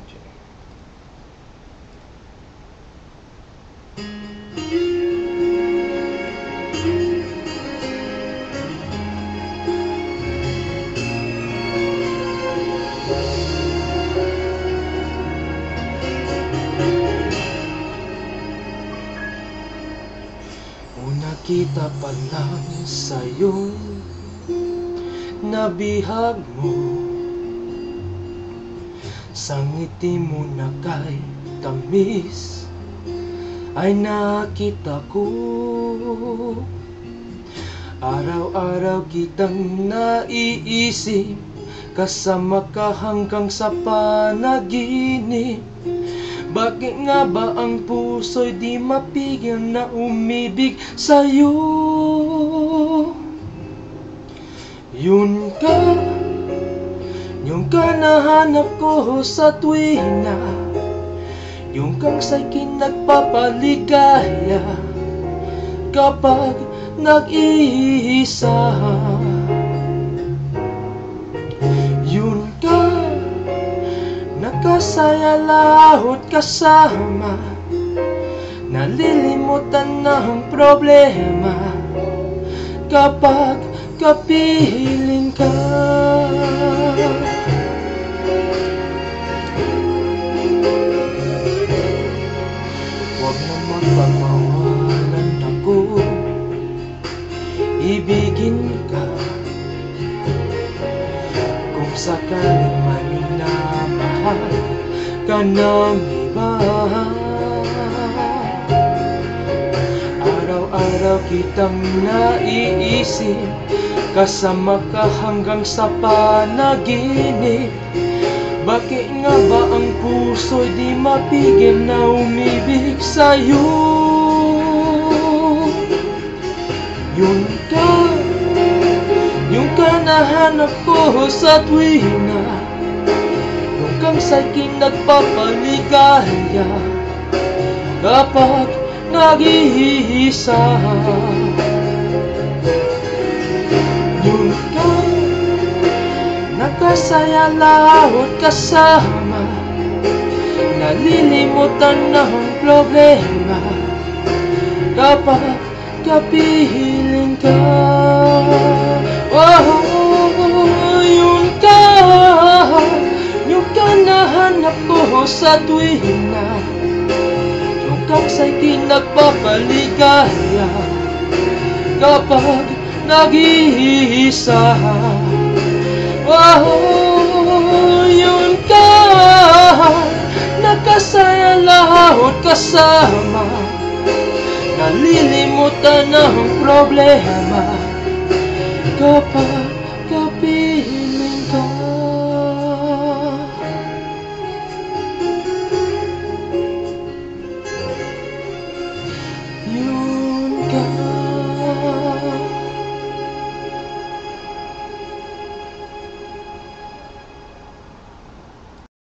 Imagine. Una kita pa lang sa'yong nabihag mo, sa ngiti mo na kay tamis ay nakita ko. Araw-araw kitang naiisip, kasama ka hanggang sa panaginip. Bakit nga ba ang puso'y di mapigil na umibig sa'yo? Yun ka nahanap ko sa tuwina, yung kang sa'y nagpapaligaya kapag nag-iisa. Yun ka nakasaya lahot kasama, nalilimutan ng problema kapag kapiling ka. Huwag na magpamawalan ako, ibigin ka. Kung sakaling may minamahal ka ng iba, araw-araw kitang naiisip, kasama ka hanggang sa panaginip. Bakit nga ba ang puso'y di mapigil na umibig sa'yo? Yun ka nahanap ko sa tuwina, yung kang sa'y nagpapaligaya kapag nag-iisa. Yun ka nakasaya lahot kasama, nalilimutan ng problema kapag kapiling ka. Oh, yun ka nahanap ko sa tuwina, yung kang sa'y nagpapaligaya kapag nag-iisa. Oh, yun ka nakasaya lahot kasama, nalilimutan ng problema kapag